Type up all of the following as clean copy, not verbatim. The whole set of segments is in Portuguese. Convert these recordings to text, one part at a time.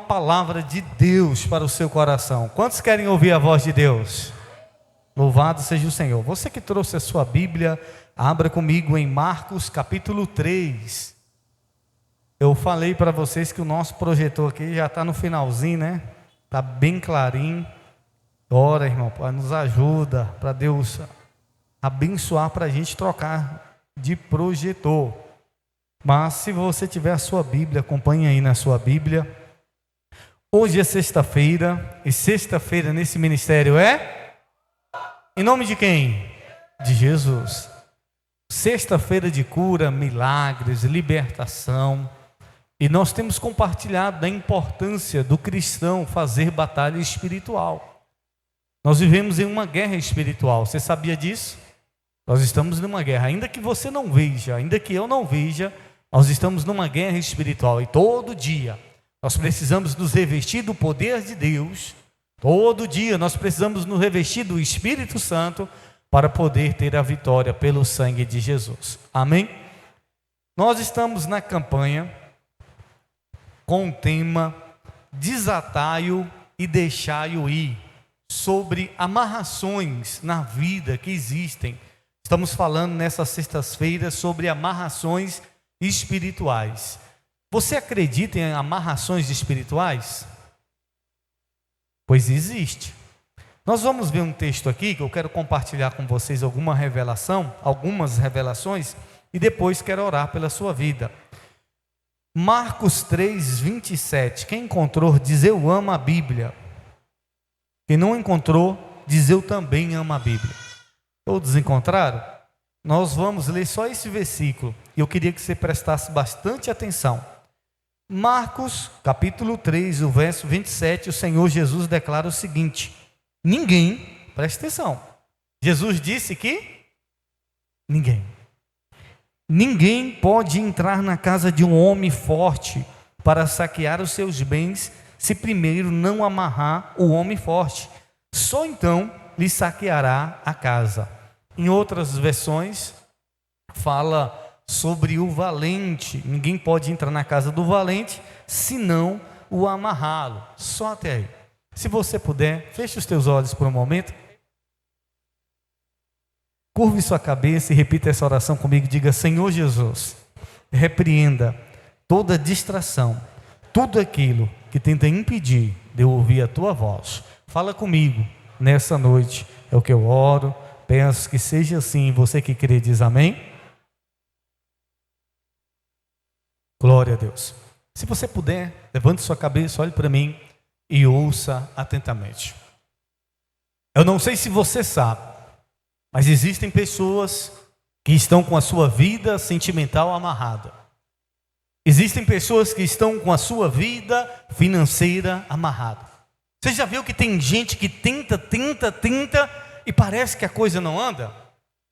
palavra de Deus para o seu coração. Quantos querem ouvir a voz de Deus? Louvado seja o Senhor. Você que trouxe a sua Bíblia, abra comigo em Marcos capítulo 3. Eu falei para vocês que o nosso projetor aqui já está no finalzinho, né? Está bem clarinho. Ora, irmão, nos ajuda para Deus abençoar para a gente trocar de projetor. Mas se você tiver a sua Bíblia, acompanhe aí na sua Bíblia. Hoje é sexta-feira, e sexta-feira nesse ministério é? Em nome de quem? De Jesus. Sexta-feira de cura, milagres, libertação. E nós temos compartilhado da importância do cristão fazer batalha espiritual. Nós vivemos em uma guerra espiritual, você sabia disso? Nós estamos numa guerra, ainda que você não veja, ainda que eu não veja, nós estamos numa guerra espiritual. E todo dia nós precisamos nos revestir do poder de Deus. Todo dia nós precisamos nos revestir do Espírito Santo para poder ter a vitória pelo sangue de Jesus. Amém? Nós estamos na campanha com o tema Desatai-o e deixai-o ir, sobre amarrações na vida que existem. Estamos falando nessas sextas-feiras sobre amarrações espirituais. Você acredita em amarrações espirituais? Pois existe. Nós vamos ver um texto aqui que eu quero compartilhar com vocês algumas revelações, e depois quero orar pela sua vida. Marcos 3, 27. Quem encontrou, diz eu amo a Bíblia. Quem não encontrou, diz eu também amo a Bíblia. Todos encontraram? Nós vamos ler só esse versículo, e eu queria que você prestasse bastante atenção. Marcos capítulo 3, o verso 27, o Senhor Jesus declara o seguinte: ninguém, presta atenção, Jesus disse que ninguém pode entrar na casa de um homem forte para saquear os seus bens, se primeiro não amarrar o homem forte. Só então lhe saqueará a casa. Em outras versões fala sobre o valente. Ninguém pode entrar na casa do valente senão o amarrá-lo. Só até aí. Se você puder, feche os teus olhos por um momento. Curve sua cabeça e repita essa oração comigo. Diga: Senhor Jesus, repreenda toda distração, tudo aquilo que tenta impedir de eu ouvir a tua voz. Fala comigo nessa noite. É o que eu oro. Peço que seja assim. Você que crê diz amém. Glória a Deus. Se você puder, levante sua cabeça, olhe para mim e ouça atentamente. Eu não sei se você sabe, mas existem pessoas que estão com a sua vida sentimental amarrada. Existem pessoas que estão com a sua vida financeira amarrada. Você já viu que tem gente que tenta e parece que a coisa não anda?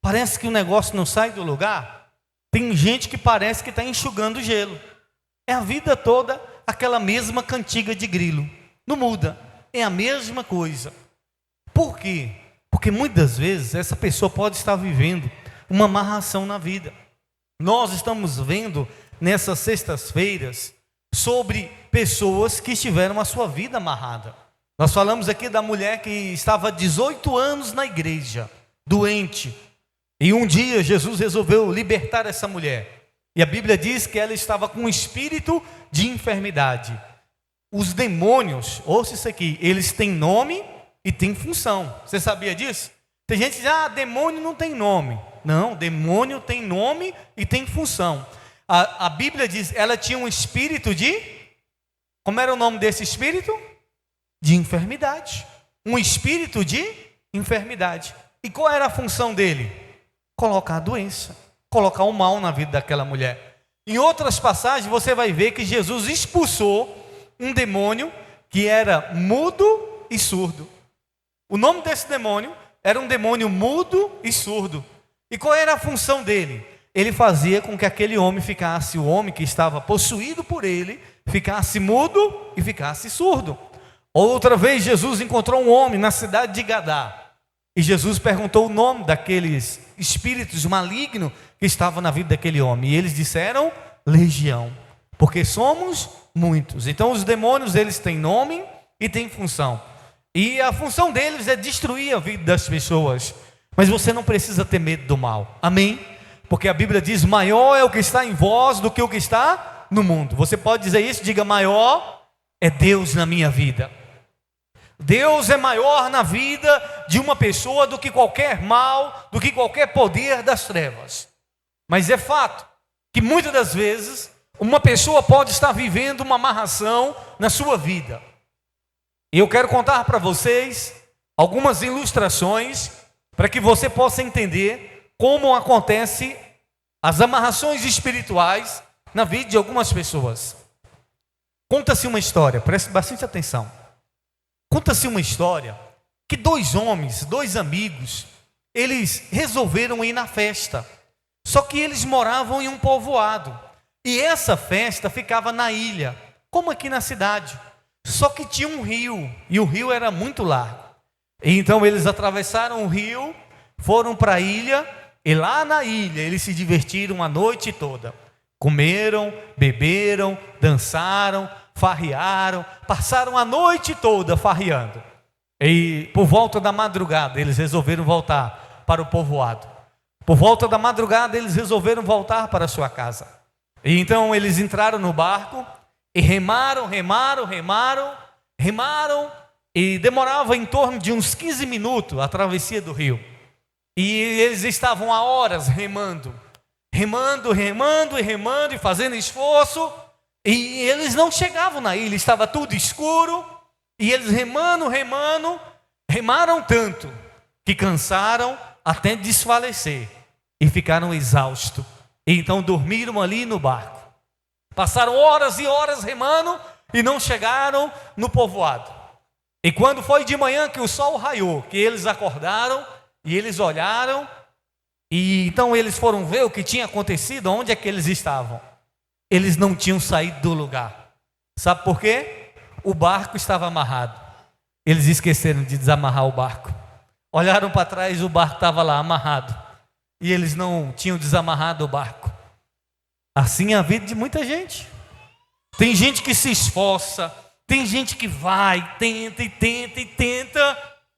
Parece que o negócio não sai do lugar? Tem gente que parece que está enxugando gelo. É a vida toda aquela mesma cantiga de grilo. Não muda, é a mesma coisa. Por quê? Porque muitas vezes essa pessoa pode estar vivendo uma amarração na vida. Nós estamos vendo nessas sextas-feiras sobre pessoas que tiveram a sua vida amarrada. Nós falamos aqui da mulher que estava há 18 anos na igreja, doente. E um dia Jesus resolveu libertar essa mulher. E a Bíblia diz que ela estava com um espírito de enfermidade. Os demônios, ouça isso aqui, eles têm nome e têm função. Você sabia disso? Tem gente que diz, demônio não tem nome. Não, demônio tem nome e tem função. A Bíblia diz, ela tinha um espírito de... Como era o nome desse espírito? De enfermidade. Um espírito de enfermidade. E qual era a função dele? Colocar a doença, colocar o mal na vida daquela mulher. Em outras passagens você vai ver que Jesus expulsou um demônio que era mudo e surdo. O nome desse demônio era um demônio mudo e surdo. E qual era a função dele? Ele fazia com que aquele homem ficasse, o homem que estava possuído por ele, ficasse mudo e ficasse surdo. Outra vez Jesus encontrou um homem na cidade de Gadá. E Jesus perguntou o nome daqueles espíritos malignos que estavam na vida daquele homem. E eles disseram, legião. porque somos muitos. Então os demônios, eles têm nome e têm função. E a função deles é destruir a vida das pessoas. Mas você não precisa ter medo do mal. Amém? Porque a Bíblia diz: maior é o que está em vós do que o que está no mundo. Você pode dizer isso? Diga: maior é Deus na minha vida. Deus é maior na vida de uma pessoa do que qualquer mal, do que qualquer poder das trevas. Mas é fato que muitas das vezes uma pessoa pode estar vivendo uma amarração na sua vida. E eu quero contar para vocês algumas ilustrações para que você possa entender como acontece as amarrações espirituais na vida de algumas pessoas. Conta-se uma história, preste bastante atenção. Conta-se uma história que dois homens, dois amigos, eles resolveram ir na festa. Só que eles moravam em um povoado. E essa festa ficava na ilha, como aqui na cidade. Só que tinha um rio, e o rio era muito largo. E então eles atravessaram o rio, foram para a ilha, e lá na ilha eles se divertiram a noite toda. Comeram, beberam, dançaram, farrearam, passaram a noite toda farreando. E por volta da madrugada eles resolveram voltar para o povoado. Por volta da madrugada eles resolveram voltar para a sua casa. E então eles entraram no barco e remaram, e demorava em torno de uns 15 minutos a travessia do rio. E eles estavam há horas remando e fazendo esforço. E eles não chegavam na ilha, estava tudo escuro. E eles remaram tanto que cansaram até desfalecer e ficaram exaustos. E então dormiram ali no barco. Passaram horas e horas remando e não chegaram no povoado. E quando foi de manhã que o sol raiou, que eles acordaram e eles olharam, e então eles foram ver o que tinha acontecido, onde é que eles estavam. Eles não tinham saído do lugar. Sabe por quê? O barco estava amarrado. Eles esqueceram de desamarrar o barco. Olharam para trás, o barco estava lá amarrado. E eles não tinham desamarrado o barco. Assim é a vida de muita gente. Tem gente que se esforça, tem gente que vai, tenta,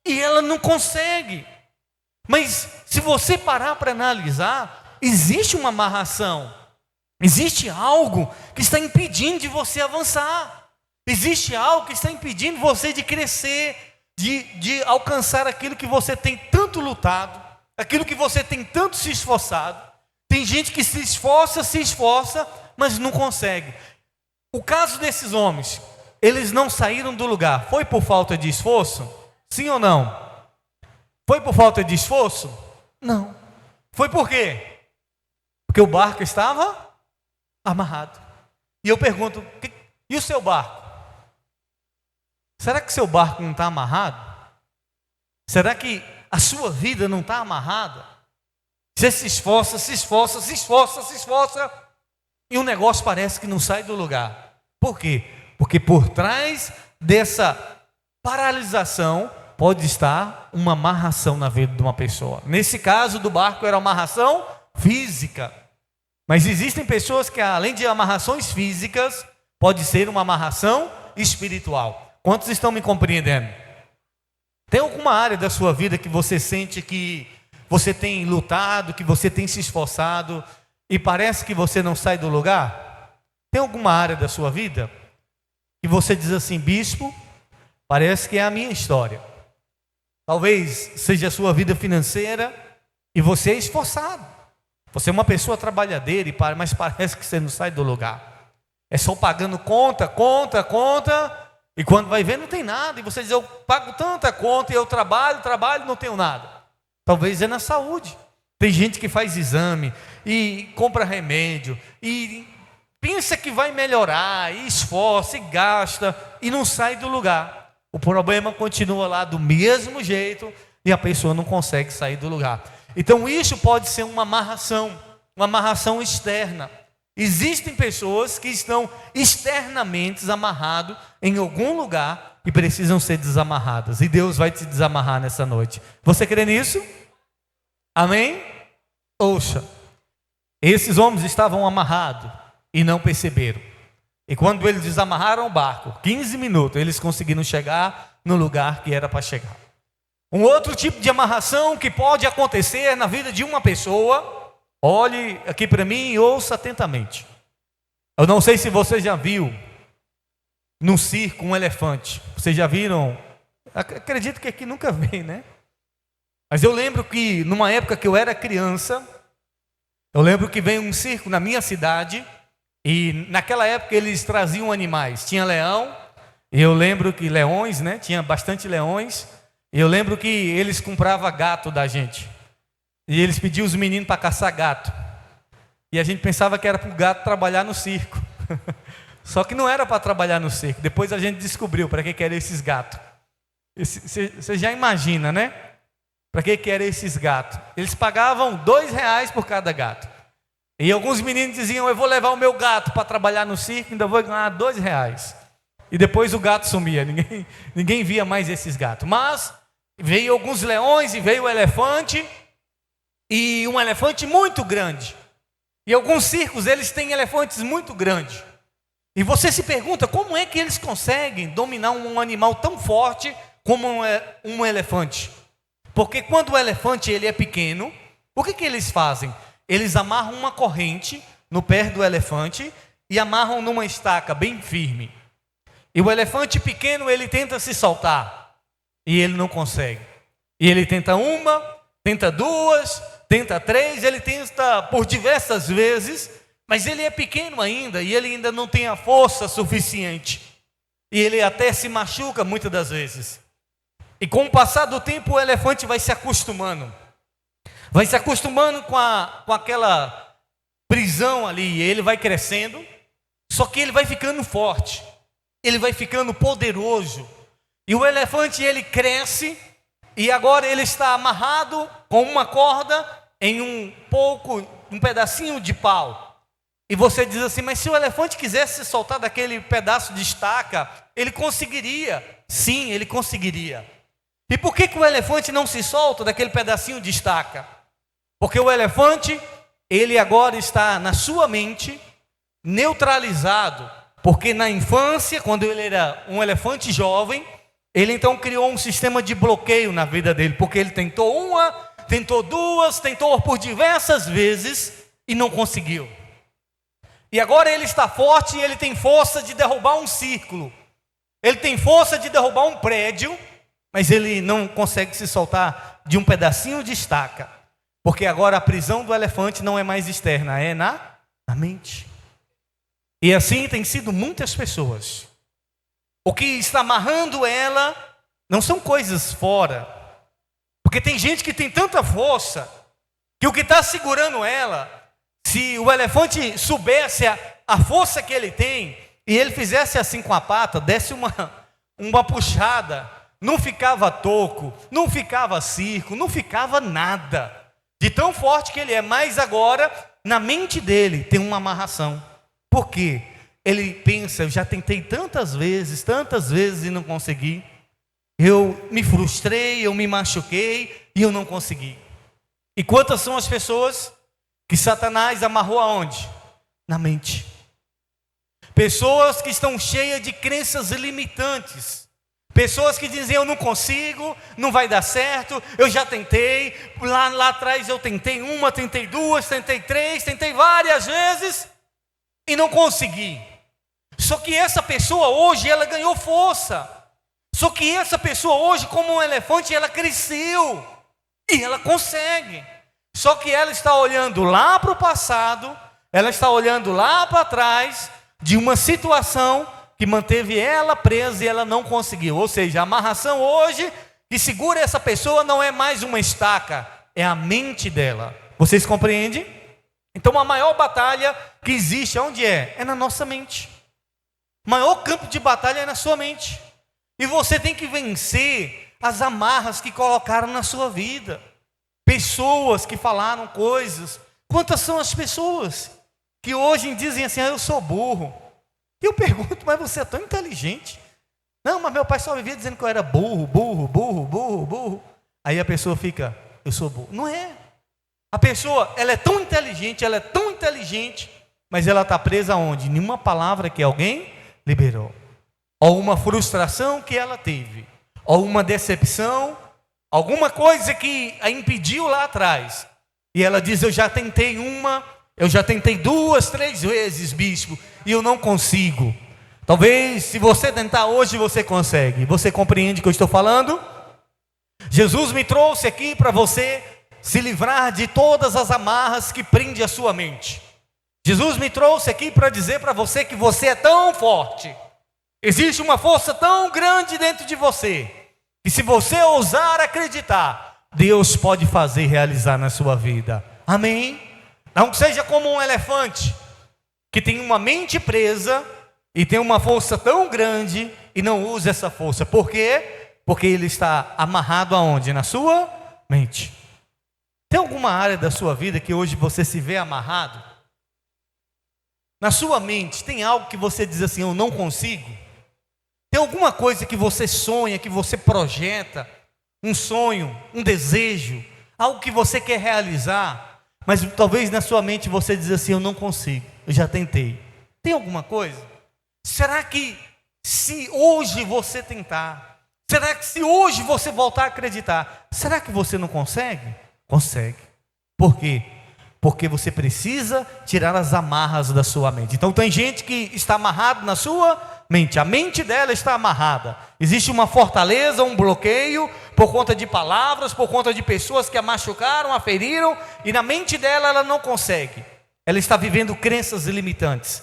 e ela não consegue. Mas se você parar para analisar, existe uma amarração. Existe algo que está impedindo de você avançar. Existe algo que está impedindo você de crescer, de alcançar aquilo que você tem tanto lutado, aquilo que você tem tanto se esforçado. Tem gente que se esforça, mas não consegue. O caso desses homens, eles não saíram do lugar. Foi por falta de esforço? Sim ou não? Foi por falta de esforço? Não. Foi por quê? Porque o barco estava amarrado. E eu pergunto, e o seu barco? Será que seu barco não está amarrado? Será que a sua vida não está amarrada? Você se esforça, e o negócio parece que não sai do lugar. Por quê? Porque por trás dessa paralisação pode estar uma amarração na vida de uma pessoa. Nesse caso do barco era uma amarração física. Mas existem pessoas que, além de amarrações físicas, pode ser uma amarração espiritual. Quantos estão me compreendendo? Tem alguma área da sua vida que você sente que você tem lutado, que você tem se esforçado e parece que você não sai do lugar? Tem alguma área da sua vida que você diz assim: bispo, parece que é a minha história. Talvez seja a sua vida financeira e você é esforçado. Você é uma pessoa trabalhadeira, mas parece que você não sai do lugar. É só pagando conta, e quando vai ver não tem nada. E você diz: eu pago tanta conta e eu trabalho, não tenho nada. Talvez é na saúde. Tem gente que faz exame e compra remédio e pensa que vai melhorar, e esforça e gasta e não sai do lugar. O problema continua lá do mesmo jeito e a pessoa não consegue sair do lugar. Então isso pode ser uma amarração externa. Existem pessoas que estão externamente amarradas em algum lugar e precisam ser desamarradas. E Deus vai te desamarrar nessa noite. Você crê nisso? Amém? Ouça, esses homens estavam amarrados e não perceberam. E quando eles desamarraram o barco, 15 minutos, eles conseguiram chegar no lugar que era para chegar. Um outro tipo de amarração que pode acontecer na vida de uma pessoa, olhe aqui para mim e ouça atentamente. Eu não sei se você já viu no circo um elefante. Vocês já viram? Acredito que aqui nunca veio, né? Mas eu lembro que numa época que eu era criança, eu lembro que veio um circo na minha cidade, e naquela época eles traziam animais. Tinha leão, e eu lembro que leões, né? Tinha bastante leões, e eu lembro que eles compravam gato da gente. E eles pediam os meninos para caçar gato. E a gente pensava que era para o gato trabalhar no circo. Só que não era para trabalhar no circo. Depois a gente descobriu para que eram esses gatos. Você já imagina, né? Para que eram esses gatos? Eles pagavam R$2 por cada gato. E alguns meninos diziam: eu vou levar o meu gato para trabalhar no circo, ainda vou ganhar R$2. E depois o gato sumia, ninguém via mais esses gatos. Mas veio alguns leões e veio o elefante, e um elefante muito grande. E alguns circos, eles têm elefantes muito grandes. E você se pergunta, como é que eles conseguem dominar um animal tão forte como um elefante? Porque quando o elefante ele é pequeno, o que eles fazem? Eles amarram uma corrente no pé do elefante e amarram numa estaca bem firme. E o elefante pequeno, ele tenta se soltar e ele não consegue. E ele tenta uma, tenta duas, tenta três, ele tenta por diversas vezes, mas ele é pequeno ainda e ele ainda não tem a força suficiente. E ele até se machuca muitas das vezes. E com o passar do tempo o elefante vai se acostumando. Vai se acostumando com aquela prisão ali, e ele vai crescendo, só que ele vai ficando forte. Ele vai ficando poderoso. E o elefante ele cresce e agora ele está amarrado com uma corda em um pedacinho de pau. E você diz assim: mas se o elefante quisesse se soltar daquele pedaço de estaca, ele conseguiria. Sim, ele conseguiria. E por que o elefante não se solta daquele pedacinho de estaca? Porque o elefante, ele agora está na sua mente neutralizado. Porque na infância, quando ele era um elefante jovem, ele então criou um sistema de bloqueio na vida dele. Porque ele tentou uma, tentou duas, tentou por diversas vezes e não conseguiu. E agora ele está forte e ele tem força de derrubar um círculo. Ele tem força de derrubar um prédio, mas ele não consegue se soltar de um pedacinho de estaca. Porque agora a prisão do elefante não é mais externa, é na mente. E assim tem sido muitas pessoas. O que está amarrando ela não são coisas fora. Porque tem gente que tem tanta força, que o que está segurando ela, se o elefante soubesse a força que ele tem, e ele fizesse assim com a pata, desse uma puxada, não ficava toco, não ficava circo, não ficava nada. De tão forte que ele é. Mas agora, na mente dele, tem uma amarração. Por quê? Ele pensa: eu já tentei tantas vezes e não consegui. Eu me frustrei, eu me machuquei e eu não consegui. E quantas são as pessoas que Satanás amarrou aonde? Na mente. Pessoas que estão cheias de crenças limitantes. Pessoas que dizem: eu não consigo, não vai dar certo, eu já tentei, lá atrás eu tentei uma, tentei duas, tentei três, tentei várias vezes e não consegui. Só que essa pessoa hoje, ela ganhou força. Só que essa pessoa hoje, como um elefante, ela cresceu e ela consegue. Só que ela está olhando lá para o passado, ela está olhando lá para trás de uma situação que manteve ela presa e ela não conseguiu. Ou seja, a amarração hoje que segura essa pessoa não é mais uma estaca, é a mente dela. Vocês compreendem? Então a maior batalha que existe, onde é? É na nossa mente. O maior campo de batalha é na sua mente. E você tem que vencer as amarras que colocaram na sua vida. Pessoas que falaram coisas. Quantas são as pessoas que hoje dizem assim: eu sou burro. E eu pergunto: mas você é tão inteligente? Não, mas meu pai só vivia dizendo que eu era burro. Aí a pessoa fica: eu sou burro. Não é. A pessoa, ela é tão inteligente, mas ela está presa aonde? Nenhuma palavra que alguém liberou, ou uma frustração que ela teve, ou uma decepção, alguma coisa que a impediu lá atrás. E ela diz: eu já tentei uma, eu já tentei 2, 3 vezes, bispo, e eu não consigo. Talvez se você tentar hoje você consegue. Você compreende o que eu estou falando? Jesus me trouxe aqui para você se livrar de todas as amarras que prendem a sua mente. Jesus me trouxe aqui para dizer para você que você é tão forte, existe uma força tão grande dentro de você, que se você ousar acreditar, Deus pode fazer realizar na sua vida. Amém? Não seja como um elefante, que tem uma mente presa, e tem uma força tão grande, e não usa essa força. Por quê? Porque ele está amarrado aonde? Na sua mente. Tem alguma área da sua vida que hoje você se vê amarrado? Na sua mente, tem algo que você diz assim: eu não consigo? Tem alguma coisa que você sonha, que você projeta, um sonho, um desejo, algo que você quer realizar, mas talvez na sua mente você diz assim: eu não consigo, eu já tentei. Tem alguma coisa? Será que se hoje você tentar, será que se hoje você voltar a acreditar, será que você não consegue? Consegue. Por quê? Porque você precisa tirar as amarras da sua mente. Então tem gente que está amarrado na sua mente, a mente dela está amarrada. Existe uma fortaleza, um bloqueio, por conta de palavras, por conta de pessoas que a machucaram, a feriram, e na mente dela ela não consegue. Ela está vivendo crenças limitantes.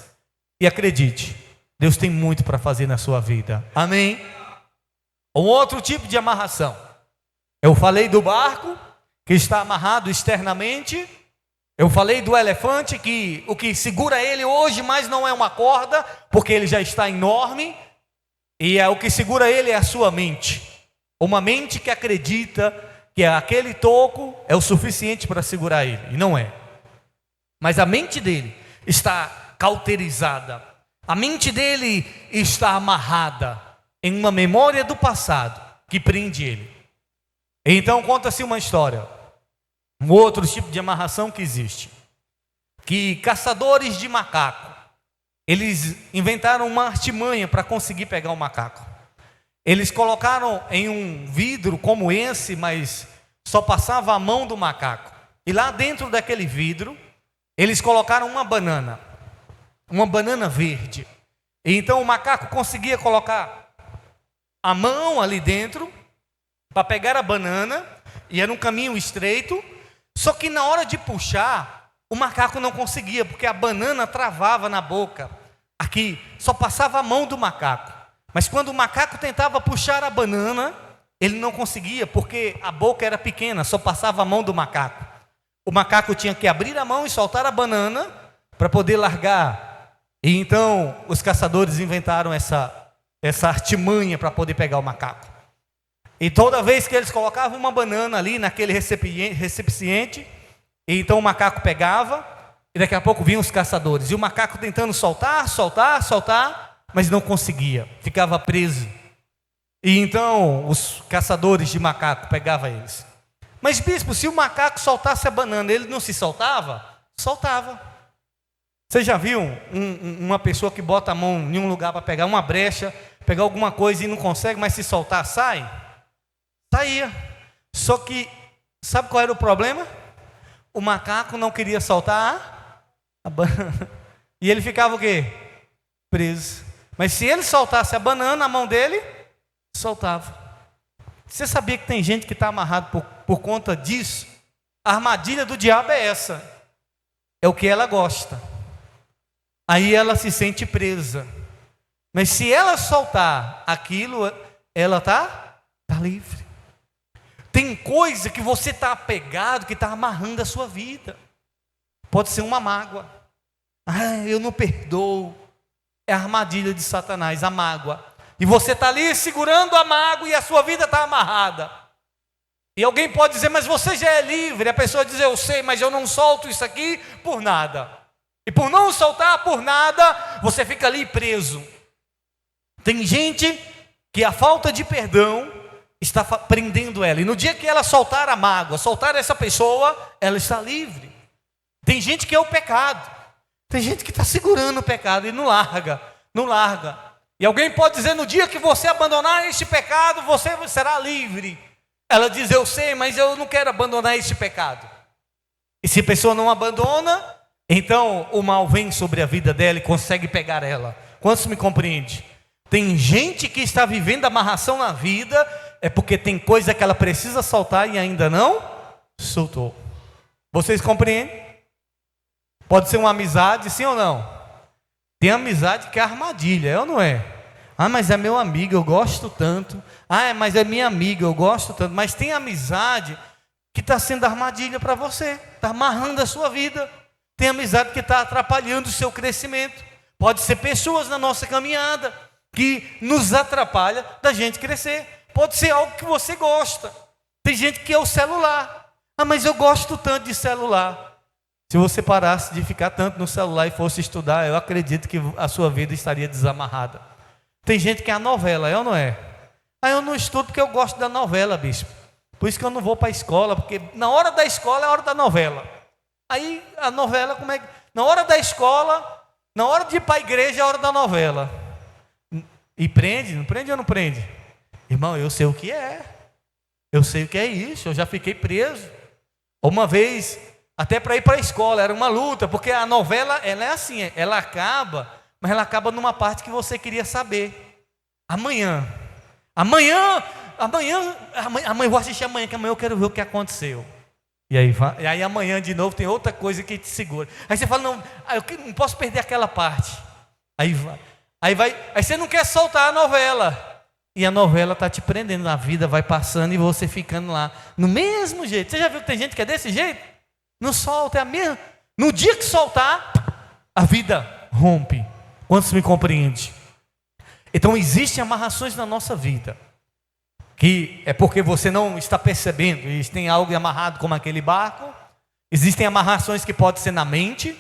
E acredite, Deus tem muito para fazer na sua vida. Amém? Um outro tipo de amarração. Eu falei do barco, que está amarrado externamente. Eu falei do elefante, que o que segura ele hoje mais não é uma corda, porque ele já está enorme. E o que segura ele é a sua mente. Uma mente que acredita que aquele toco é o suficiente para segurar ele. E não é. Mas a mente dele está cauterizada. A mente dele está amarrada em uma memória do passado que prende ele. Então conta-se uma história, um outro tipo de amarração que existe, que caçadores de macaco, eles inventaram uma artimanha para conseguir pegar o macaco. Eles colocaram em um vidro como esse, mas só passava a mão do macaco. E lá dentro daquele vidro, eles colocaram uma banana verde. E então o macaco conseguia colocar a mão ali dentro para pegar a banana, e era um caminho estreito. Só que na hora de puxar, o macaco não conseguia, porque a banana travava na boca. Aqui só passava a mão do macaco. Mas quando o macaco tentava puxar a banana, ele não conseguia, porque a boca era pequena, só passava a mão do macaco. O macaco tinha que abrir a mão e soltar a banana para poder largar. E então os caçadores inventaram essa artimanha para poder pegar o macaco. E toda vez que eles colocavam uma banana ali naquele recipiente, e então o macaco pegava, e daqui a pouco vinham os caçadores, e o macaco tentando soltar, mas não conseguia, ficava preso. E então os caçadores de macaco pegavam eles. Mas bispo, se o macaco soltasse a banana, ele não se soltava? Soltava. Você já viu uma pessoa que bota a mão em um lugar para pegar uma brecha, pegar alguma coisa e não consegue, mas se soltar, sai? Saía. Só que, sabe qual era o problema? O macaco não queria soltar a banana. E ele ficava o quê? Preso. Mas se ele soltasse a banana, a mão dele soltava. Você sabia que tem gente que está amarrado por conta disso? A armadilha do diabo é essa. É o que ela gosta. Aí ela se sente presa. Mas se ela soltar aquilo, ela está livre. Tem coisa que você está apegado, que está amarrando a sua vida. Pode ser uma mágoa. Eu não perdoo. É a armadilha de Satanás, a mágoa. E você está ali segurando a mágoa e a sua vida está amarrada. E alguém pode dizer, mas você já é livre. A pessoa diz, eu sei, mas eu não solto isso aqui por nada. E por não soltar por nada, você fica ali preso. Tem gente que a falta de perdão está prendendo ela. E no dia que ela soltar a mágoa, soltar essa pessoa, ela está livre. Tem gente que é o pecado. Tem gente que está segurando o pecado e não larga, não larga. E alguém pode dizer, no dia que você abandonar este pecado, você será livre. Ela diz, eu sei, mas eu não quero abandonar este pecado. E se a pessoa não abandona, então o mal vem sobre a vida dela e consegue pegar ela. Quantos me compreende? Tem gente que está vivendo amarração na vida, é porque tem coisa que ela precisa soltar e ainda não soltou. Vocês compreendem? Pode ser uma amizade, sim ou não? Tem amizade que é armadilha, é ou não é? Ah, mas é meu amigo, eu gosto tanto. Ah, mas é minha amiga, eu gosto tanto. Mas tem amizade que está sendo armadilha para você, está amarrando a sua vida. Tem amizade que está atrapalhando o seu crescimento. Pode ser pessoas na nossa caminhada que nos atrapalha da gente crescer. Pode ser algo que você gosta. Tem gente que é o celular. Ah, mas eu gosto tanto de celular. Se você parasse de ficar tanto no celular e fosse estudar, eu acredito que a sua vida estaria desamarrada. Tem gente que é a novela, é ou não é? Ah, eu não estudo porque eu gosto da novela, bispo. Por isso que eu não vou para a escola, porque na hora da escola é a hora da novela. Aí a novela, como é que... Na hora da escola, na hora de ir para a igreja é a hora da novela. E prende? Não prende ou não prende? Irmão, eu sei o que é. Eu sei o que é isso, eu já fiquei preso. Uma vez... Até para ir para a escola, era uma luta, porque a novela, ela é assim, ela acaba, mas ela acaba numa parte que você queria saber. Amanhã, eu vou assistir amanhã, que amanhã eu quero ver o que aconteceu. E aí amanhã de novo tem outra coisa que te segura. Aí você fala, não, eu não posso perder aquela parte. Aí você não quer soltar a novela. E a novela está te prendendo, a vida vai passando e você ficando lá, no mesmo jeito. Você já viu que tem gente que é desse jeito? Não solta, é a mesma. No dia que soltar, a vida rompe. Quantos me compreendem? Então existem amarrações na nossa vida, que é porque você não está percebendo, e tem algo amarrado como aquele barco. Existem amarrações que podem ser na mente,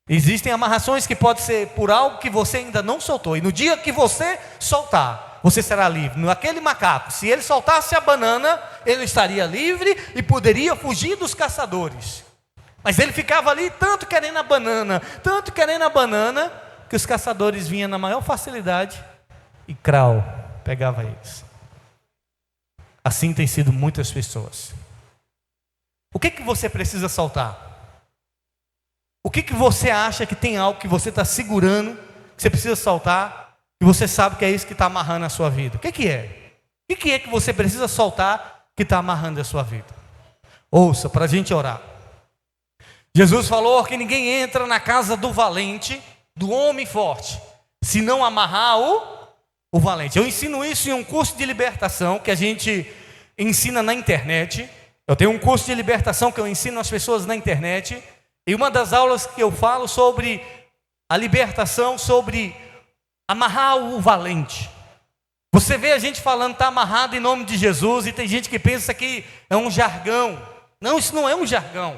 existem amarrações que podem ser por algo que você ainda não soltou. E no dia que você soltar, você será livre. Aquele macaco, se ele soltasse a banana, ele estaria livre e poderia fugir dos caçadores. Mas ele ficava ali tanto querendo a banana, que os caçadores vinham na maior facilidade e crau, pegava eles. Assim tem sido muitas pessoas. O que você precisa soltar? O que você acha que tem algo que você está segurando, que você precisa soltar, e você sabe que é isso que está amarrando a sua vida? O que é? O que é que você precisa soltar que está amarrando a sua vida? Ouça, para a gente orar. Jesus falou que ninguém entra na casa do valente, do homem forte, se não amarrar o valente. Eu ensino isso em um curso de libertação que a gente ensina na internet. Eu tenho um curso de libertação que eu ensino às pessoas na internet. E uma das aulas que eu falo sobre a libertação, sobre amarrar o valente. Você vê a gente falando, está amarrado em nome de Jesus, e tem gente que pensa que é um jargão. Não, isso não é um jargão.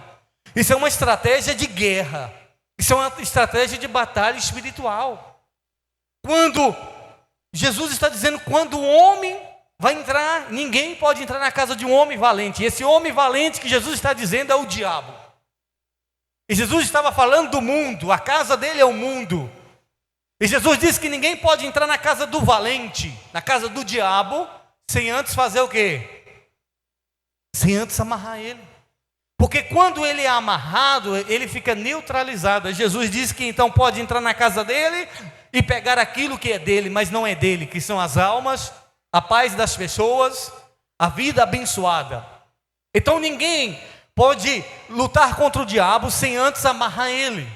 Isso é uma estratégia de guerra. Isso é uma estratégia de batalha espiritual. Quando Jesus está dizendo, quando o homem vai entrar, ninguém pode entrar na casa de um homem valente. E esse homem valente que Jesus está dizendo é o diabo. E Jesus estava falando do mundo, a casa dele é o mundo. E Jesus disse que ninguém pode entrar na casa do valente, na casa do diabo, sem antes fazer o quê? Sem antes amarrar ele. Porque quando ele é amarrado, ele fica neutralizado. Jesus disse que então pode entrar na casa dele e pegar aquilo que é dele, mas não é dele, que são as almas, a paz das pessoas, a vida abençoada. Então ninguém pode lutar contra o diabo sem antes amarrar ele.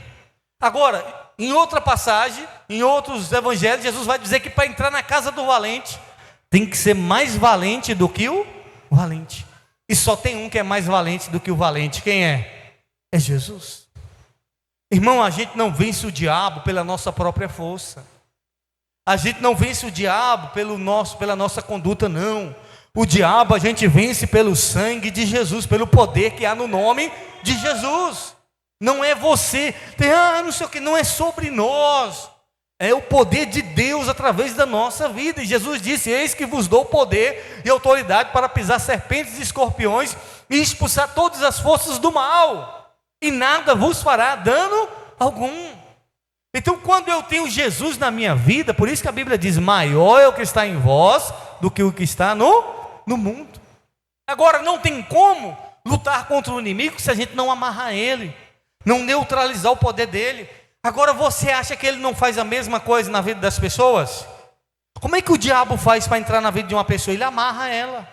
Agora, em outra passagem, em outros evangelhos, Jesus vai dizer que para entrar na casa do valente, tem que ser mais valente do que o valente. E só tem um que é mais valente do que o valente. Quem é? É Jesus. Irmão, a gente não vence o diabo pela nossa própria força. A gente não vence o diabo pela nossa conduta, não. O diabo a gente vence pelo sangue de Jesus, pelo poder que há no nome de Jesus. Não é você, não sei o que, não é sobre nós. É o poder de Deus através da nossa vida. E Jesus disse, eis que vos dou poder e autoridade para pisar serpentes e escorpiões e expulsar todas as forças do mal. E nada vos fará dano algum. Então, quando eu tenho Jesus na minha vida, por isso que a Bíblia diz: maior é o que está em vós do que o que está no mundo. Agora, não tem como lutar contra o inimigo se a gente não amarrar ele, não neutralizar o poder dele. Agora, você acha que ele não faz a mesma coisa na vida das pessoas? Como é que o diabo faz para entrar na vida de uma pessoa? Ele amarra ela,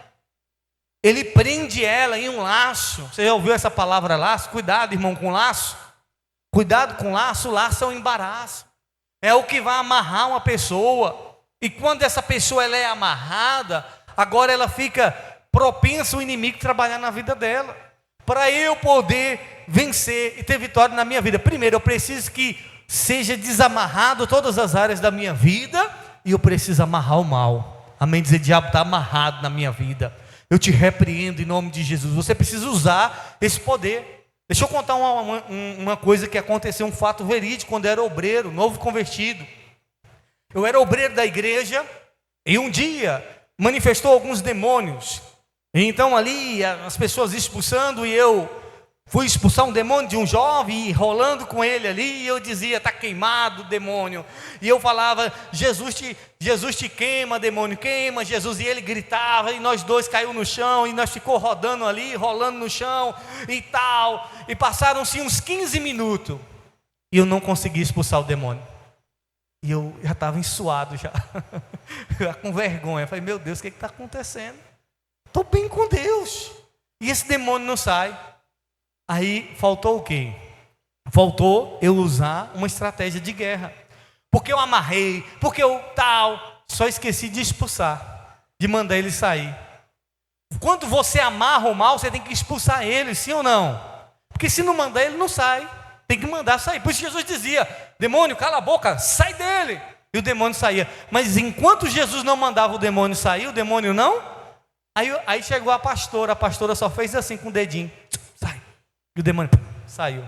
ele prende ela em um laço. Você já ouviu essa palavra laço? Cuidado, irmão, com laço. Cuidado com laço. Laço é um embaraço, é o que vai amarrar uma pessoa. E quando essa pessoa ela é amarrada, agora ela fica propensa ao inimigo trabalhar na vida dela. Para eu poder vencer e ter vitória na minha vida, primeiro eu preciso que seja desamarrado todas as áreas da minha vida, e eu preciso amarrar o mal. Amém? Dizer: diabo, está amarrado na minha vida, eu te repreendo em nome de Jesus. Você precisa usar esse poder. Deixa eu contar uma coisa que aconteceu, um fato verídico, quando eu era obreiro, novo convertido. Eu era obreiro da igreja, e um dia manifestou alguns demônios. E então ali as pessoas expulsando, e eu fui expulsar um demônio de um jovem, e rolando com ele ali, e eu dizia: está queimado o demônio. E eu falava: Jesus te queima, demônio, queima Jesus. E ele gritava, e nós dois caímos no chão, e nós ficou rodando ali, rolando no chão e tal. E passaram-se uns 15 minutos, e eu não consegui expulsar o demônio. E eu já estava ensuado, já com vergonha. Eu falei: meu Deus, o que está acontecendo? Estou bem com Deus, e esse demônio não sai. Aí faltou o quê? Faltou eu usar uma estratégia de guerra, porque eu amarrei, porque eu tal, só esqueci de expulsar, de mandar ele sair. Quando você amarra o mal, você tem que expulsar ele, sim ou não? Porque se não mandar, ele não sai, tem que mandar sair. Por isso Jesus dizia: demônio, cala a boca, sai dele. E o demônio saía. Mas enquanto Jesus não mandava o demônio sair, o demônio não. Aí chegou a pastora só fez assim com o dedinho: sai. E o demônio saiu.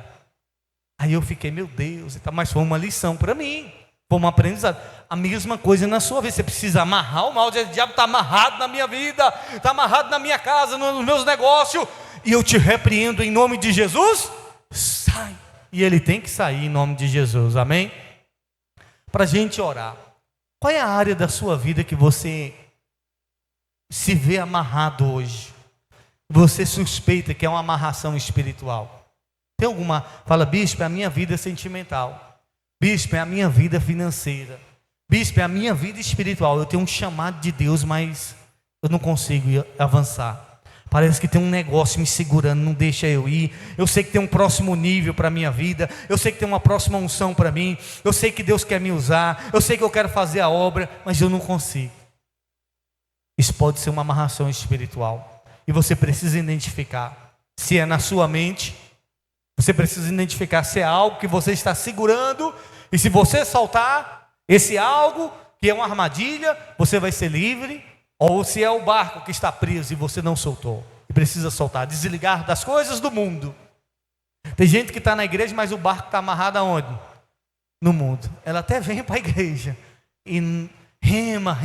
Aí eu fiquei: meu Deus, mas foi uma lição para mim, foi um aprendizado. A mesma coisa na sua vida, você precisa amarrar o mal. O diabo está amarrado na minha vida, está amarrado na minha casa, nos meus negócios, e eu te repreendo em nome de Jesus, sai. E ele tem que sair em nome de Jesus, amém? Para a gente orar, qual é a área da sua vida que você se vê amarrado hoje? Você suspeita que é uma amarração espiritual? Tem alguma? Fala: bispo, é a minha vida sentimental. Bispo, é a minha vida financeira. Bispo, é a minha vida espiritual. Eu tenho um chamado de Deus, mas eu não consigo avançar. Parece que tem um negócio me segurando, não deixa eu ir. Eu sei que tem um próximo nível para a minha vida. Eu sei que tem uma próxima unção para mim. Eu sei que Deus quer me usar. Eu sei que eu quero fazer a obra, mas eu não consigo. Isso pode ser uma amarração espiritual. E você precisa identificar se é na sua mente. Você precisa identificar se é algo que você está segurando. E se você soltar esse algo, que é uma armadilha, você vai ser livre. Ou se é o barco que está preso e você não soltou, e precisa soltar, desligar das coisas do mundo. Tem gente que está na igreja, mas o barco está amarrado aonde? No mundo. Ela até vem para a igreja e rema,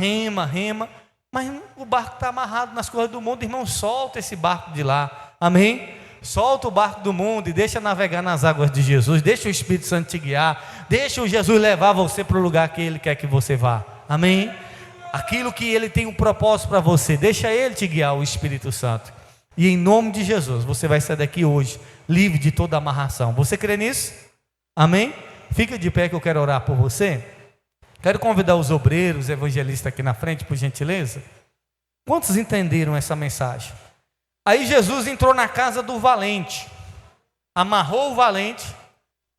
mas o barco está amarrado nas coisas do mundo. Irmão, solta esse barco de lá, amém? Solta o barco do mundo e deixa navegar nas águas de Jesus. Deixa o Espírito Santo te guiar. Deixa o Jesus levar você para o lugar que Ele quer que você vá, amém? Aquilo que Ele tem um propósito para você, deixa Ele te guiar, o Espírito Santo. E em nome de Jesus, você vai sair daqui hoje livre de toda amarração. Você crê nisso? Amém? Fica de pé que eu quero orar por você. Quero convidar os obreiros, evangelistas aqui na frente, por gentileza. Quantos entenderam essa mensagem? Aí Jesus entrou na casa do valente, amarrou o valente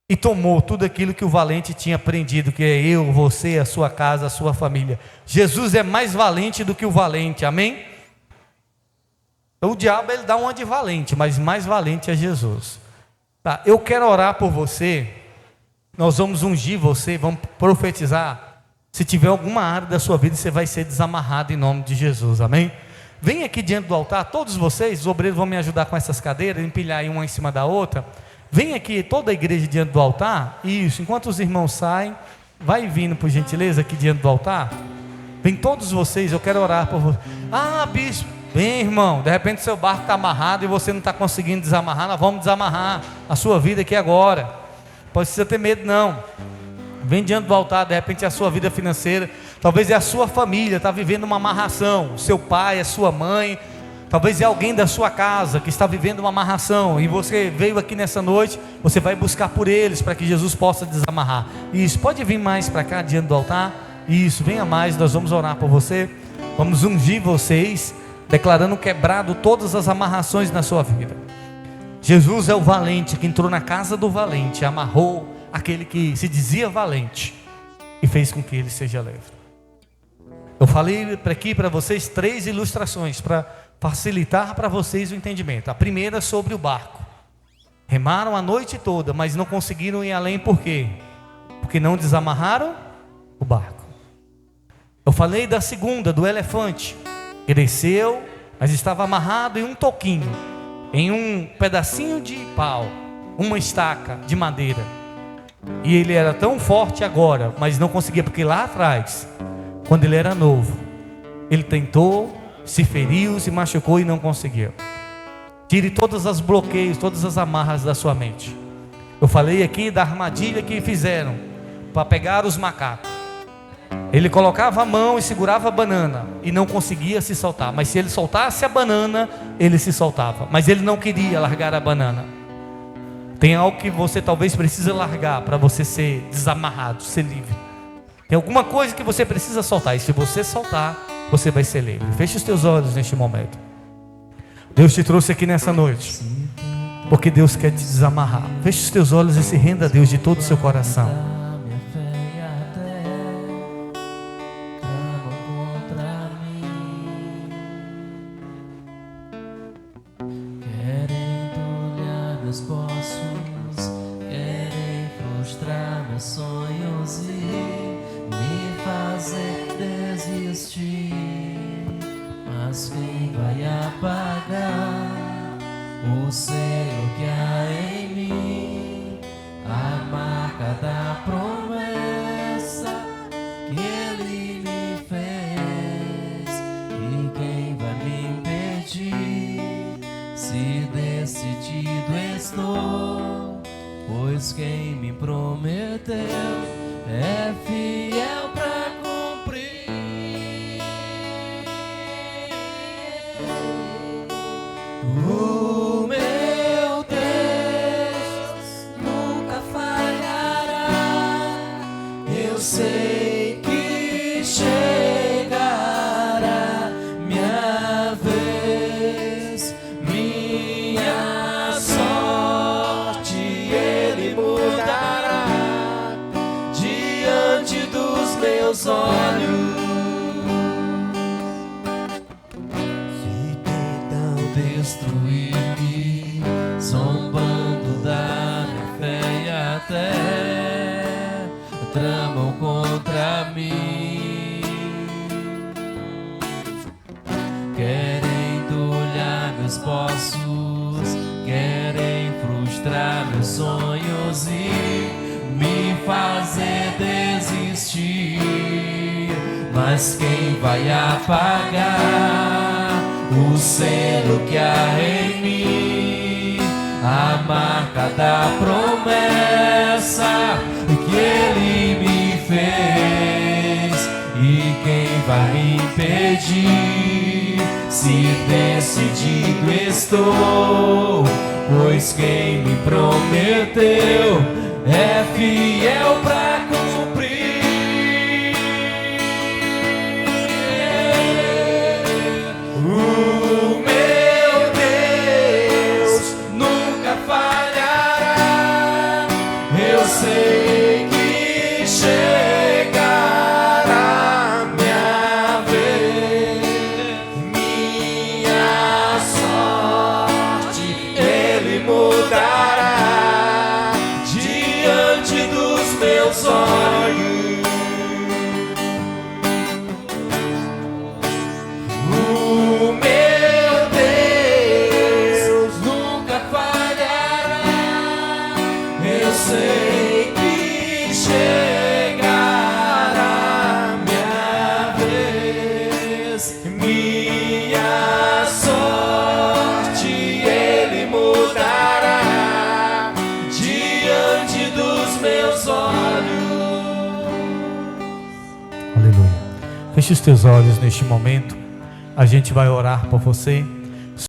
e tomou tudo aquilo que o valente tinha aprendido, que é eu, você, a sua casa, a sua família. Jesus é mais valente do que o valente, amém? Então, o diabo, ele dá uma de valente, mas mais valente é Jesus. Tá, eu quero orar por você. Nós vamos ungir você, vamos profetizar. Se tiver alguma área da sua vida, você vai ser desamarrado em nome de Jesus, amém? Vem aqui diante do altar, todos vocês, os obreiros vão me ajudar com essas cadeiras, empilhar aí uma em cima da outra. Vem aqui toda a igreja diante do altar. Isso, enquanto os irmãos saem, vai vindo por gentileza aqui diante do altar. Vem todos vocês, eu quero orar por você. Ah, bispo, vem irmão, de repente seu barco está amarrado e você não está conseguindo desamarrar. Nós vamos desamarrar a sua vida aqui agora. Pode ser ter medo não. Vem diante do altar, de repente é a sua vida financeira, talvez é a sua família, está vivendo uma amarração, o seu pai, a sua mãe, talvez é alguém da sua casa que está vivendo uma amarração, e você veio aqui nessa noite, você vai buscar por eles, para que Jesus possa desamarrar. Isso, pode vir mais para cá, diante do altar. Isso, venha mais, nós vamos orar por você, vamos ungir vocês, declarando quebrado todas as amarrações na sua vida. Jesus é o valente, que entrou na casa do valente, amarrou aquele que se dizia valente, e fez com que ele seja leve. Eu falei aqui para vocês 3 ilustrações, para facilitar para vocês o entendimento. A primeira sobre o barco. Remaram a noite toda, mas não conseguiram ir além, por quê? Porque não desamarraram o barco. Eu falei da segunda, do elefante. Ele desceu, mas estava amarrado em um toquinho, em um pedacinho de pau, uma estaca de madeira. E ele era tão forte agora, mas não conseguia, porque lá atrás, quando ele era novo, ele tentou, se feriu, se machucou e não conseguiu. Tire todos os bloqueios, todas as amarras da sua mente. Eu falei aqui da armadilha que fizeram para pegar os macacos. Ele colocava a mão e segurava a banana e não conseguia se soltar, mas se ele soltasse a banana, ele se soltava, mas ele não queria largar a banana. Tem algo que você talvez precisa largar para você ser desamarrado, ser livre. Tem alguma coisa que você precisa soltar, e se você soltar, você vai ser livre. Feche os teus olhos neste momento. Deus te trouxe aqui nessa noite porque Deus quer te desamarrar. Feche os teus olhos e se renda a Deus de todo o seu coração. Mas quem vai apagar o selo que há em mim, a marca da promessa que Ele me fez? E quem vai me impedir, se decidido estou? Pois quem me prometeu é fiel para cumprir. O meu Deus nunca falhará. Eu sei que chegará minha vez, minha sorte Ele mudará diante dos meus olhos. Destruir-me, zombando da minha fé e até tramam contra mim, querem olhar meus poços, querem frustrar meus sonhos e me fazer desistir. Mas quem vai apagar o selo que há em mim, a marca da promessa que Ele me fez? E quem vai me impedir, se decidido estou? Pois quem me prometeu é fiel para cumprir. O meu Deus nunca falhará. Eu sei que chegará minha vez, minha sorte Ele mudará diante dos meus olhos. O meu Deus nunca falhará. Eu sei que chegará minha vez, minha sorte Ele mudará diante dos meus olhos. Feche os teus olhos neste momento. A gente vai orar por você.